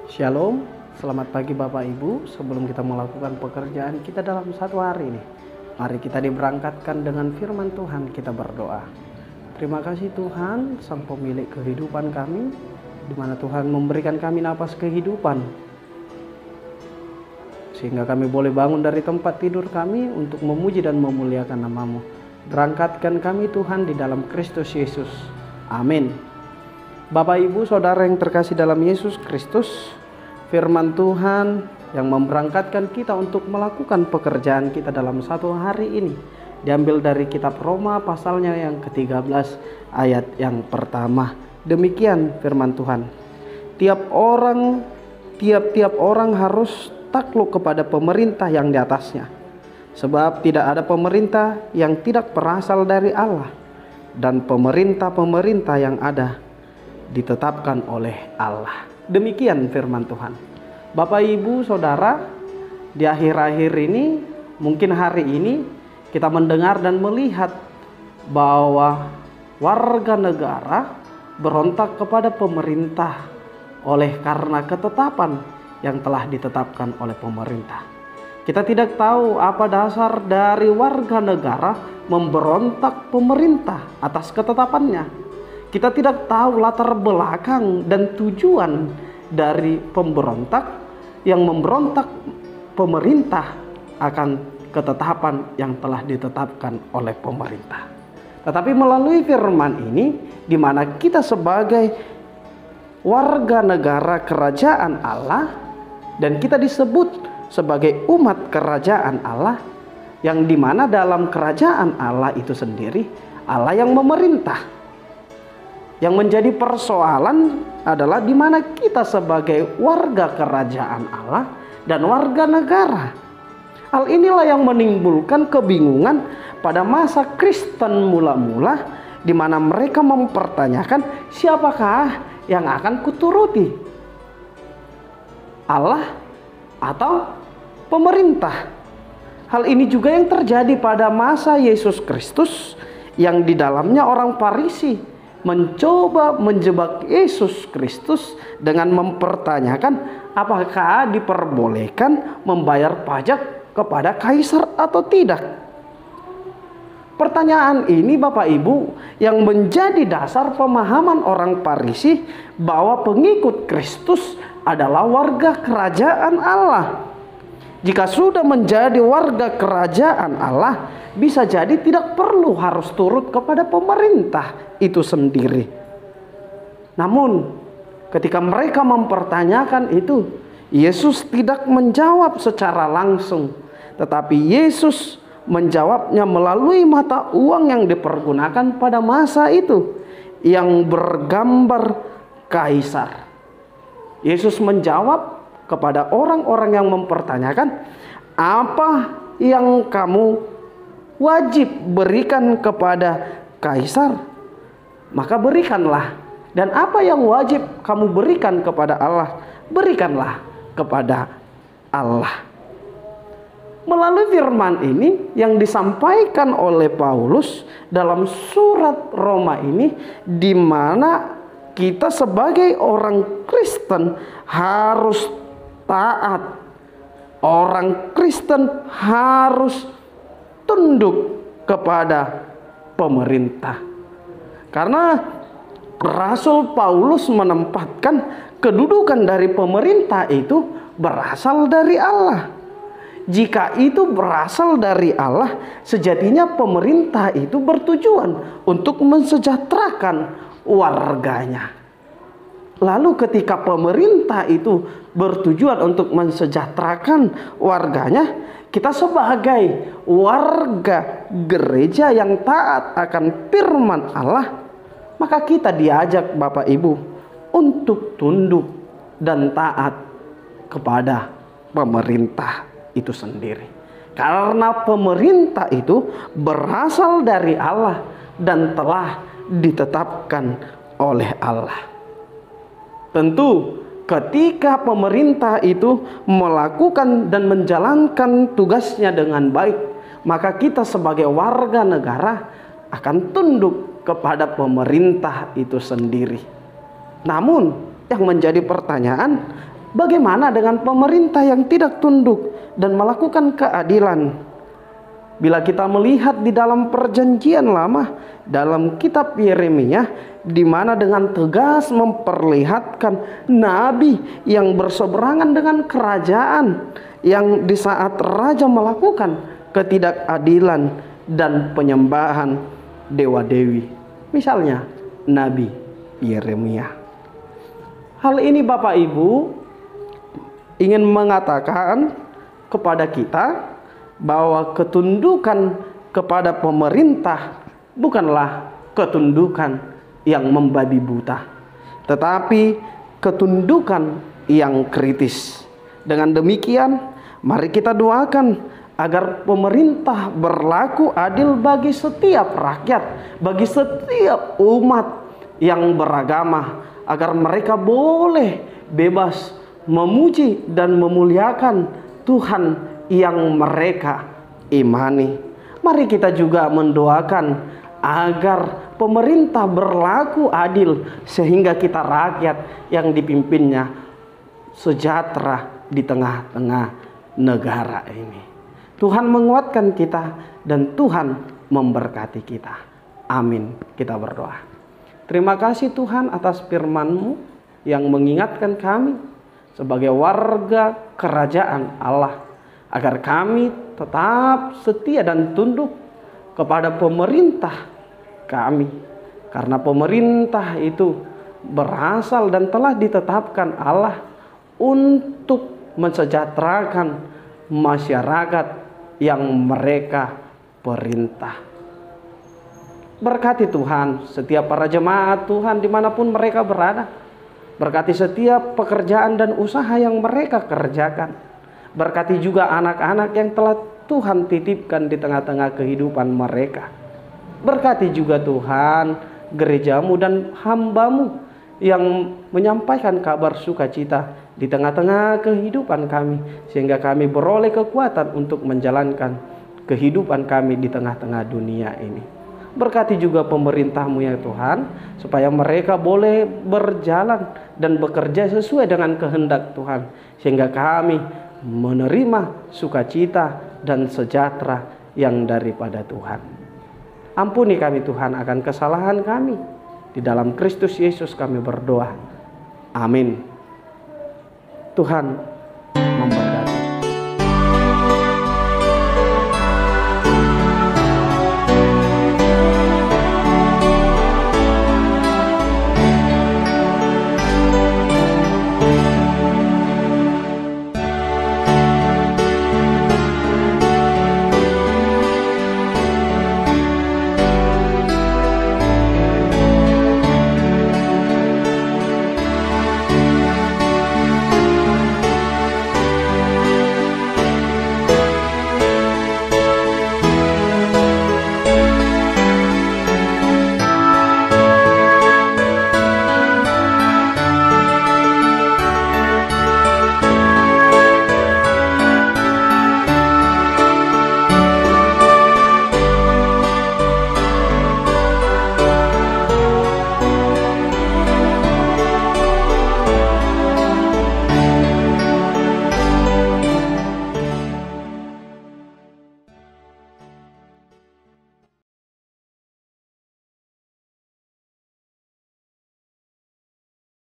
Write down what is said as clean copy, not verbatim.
Shalom, selamat pagi Bapak Ibu. Sebelum kita melakukan pekerjaan kita dalam satu hari ini, mari kita diberangkatkan dengan firman Tuhan. Kita berdoa. Terima kasih Tuhan, Sang Pemilik kehidupan kami, di mana Tuhan memberikan kami napas kehidupan, sehingga kami boleh bangun dari tempat tidur kami untuk memuji dan memuliakan nama-Mu. Berangkatkan kami Tuhan di dalam Kristus Yesus. Amin. Bapak Ibu Saudara yang terkasih dalam Yesus Kristus, firman Tuhan yang memberangkatkan kita untuk melakukan pekerjaan kita dalam satu hari ini diambil dari kitab Roma pasalnya yang ke-13 ayat yang pertama. Demikian firman Tuhan. Tiap-tiap orang harus takluk kepada pemerintah yang di atasnya, sebab tidak ada pemerintah yang tidak berasal dari Allah, dan pemerintah-pemerintah yang ada ditetapkan oleh Allah. Demikian firman Tuhan. Bapak Ibu Saudara, di akhir-akhir ini, mungkin hari ini kita mendengar dan melihat bahwa warga negara berontak kepada pemerintah oleh karena ketetapan yang telah ditetapkan oleh pemerintah. Kita tidak tahu apa dasar dari warga negara memberontak pemerintah atas ketetapannya. Kita tidak tahu latar belakang dan tujuan dari pemberontak yang memberontak pemerintah akan ketetapan yang telah ditetapkan oleh pemerintah. Tetapi melalui firman ini, di mana kita sebagai warga negara kerajaan Allah dan kita disebut sebagai umat kerajaan Allah, yang di mana dalam kerajaan Allah itu sendiri Allah yang memerintah. Yang menjadi persoalan adalah di mana kita sebagai warga kerajaan Allah dan warga negara. Hal inilah yang menimbulkan kebingungan pada masa Kristen mula-mula, di mana mereka mempertanyakan siapakah yang akan kuturuti, Allah atau pemerintah. Hal ini juga yang terjadi pada masa Yesus Kristus, yang di dalamnya orang Farisi mencoba menjebak Yesus Kristus dengan mempertanyakan apakah diperbolehkan membayar pajak kepada kaisar atau tidak. Pertanyaan ini Bapak Ibu yang menjadi dasar pemahaman orang Farisi bahwa pengikut Kristus adalah warga kerajaan Allah. Jika sudah menjadi warga kerajaan Allah, bisa jadi tidak perlu harus turut kepada pemerintah itu sendiri. Namun ketika mereka mempertanyakan itu, Yesus tidak menjawab secara langsung, tetapi Yesus menjawabnya melalui mata uang yang dipergunakan pada masa itu, yang bergambar kaisar. Yesus menjawab kepada orang-orang yang mempertanyakan, apa yang kamu wajib berikan kepada kaisar, maka berikanlah. Dan apa yang wajib kamu berikan kepada Allah, berikanlah kepada Allah. Melalui firman ini yang disampaikan oleh Paulus dalam surat Roma ini, di mana kita sebagai orang Kristen harus taat. Orang Kristen harus tunduk kepada pemerintah. Karena Rasul Paulus menempatkan kedudukan dari pemerintah itu berasal dari Allah. Jika itu berasal dari Allah, sejatinya pemerintah itu bertujuan untuk mensejahterakan warganya. Lalu ketika pemerintah itu bertujuan untuk mensejahterakan warganya, kita sebagai warga gereja yang taat akan firman Allah, maka kita diajak Bapak Ibu untuk tunduk dan taat kepada pemerintah itu sendiri. Karena pemerintah itu berasal dari Allah dan telah ditetapkan oleh Allah. Tentu ketika pemerintah itu melakukan dan menjalankan tugasnya dengan baik, maka kita sebagai warga negara akan tunduk kepada pemerintah itu sendiri. Namun yang menjadi pertanyaan, Bagaimana dengan pemerintah yang tidak tunduk dan melakukan keadilan? Bila kita melihat di dalam perjanjian lama, dalam kitab Yeremia, di mana dengan tegas memperlihatkan nabi yang berseberangan dengan kerajaan, yang di saat raja melakukan ketidakadilan dan penyembahan dewa-dewi. Misalnya Nabi Yeremia. Hal ini Bapak Ibu ingin mengatakan kepada kita bahwa ketundukan kepada pemerintah bukanlah ketundukan yang membabi buta, tetapi ketundukan yang kritis. Dengan demikian, mari kita doakan agar pemerintah berlaku adil bagi setiap rakyat, bagi setiap umat yang beragama, agar mereka boleh bebas memuji dan memuliakan Tuhan yang mereka imani. Mari kita juga mendoakan agar pemerintah berlaku adil, sehingga kita rakyat yang dipimpinnya sejahtera di tengah-tengah negara ini. Tuhan menguatkan kita dan Tuhan memberkati kita. Amin. Kita berdoa. Terima kasih Tuhan atas firman-Mu yang mengingatkan kami sebagai warga kerajaan Allah, agar kami tetap setia dan tunduk kepada pemerintah kami. Karena pemerintah itu berasal dan telah ditetapkan Allah untuk mensejahterakan masyarakat yang mereka perintah. Berkati Tuhan setiap para jemaat Tuhan dimanapun mereka berada. Berkati setiap pekerjaan dan usaha yang mereka kerjakan. Berkati juga anak-anak yang telah Tuhan titipkan di tengah-tengah kehidupan mereka. Berkati juga Tuhan gereja-Mu dan hamba-Mu yang menyampaikan kabar sukacita di tengah-tengah kehidupan kami, sehingga kami beroleh kekuatan untuk menjalankan kehidupan kami di tengah-tengah dunia ini. Berkati juga pemerintah-Mu ya Tuhan, supaya mereka boleh berjalan dan bekerja sesuai dengan kehendak Tuhan, sehingga kami menerima sukacita dan sejahtera yang daripada Tuhan. Ampuni kami Tuhan akan kesalahan kami. Di dalam Kristus Yesus kami berdoa. Amin. Tuhan memberkati.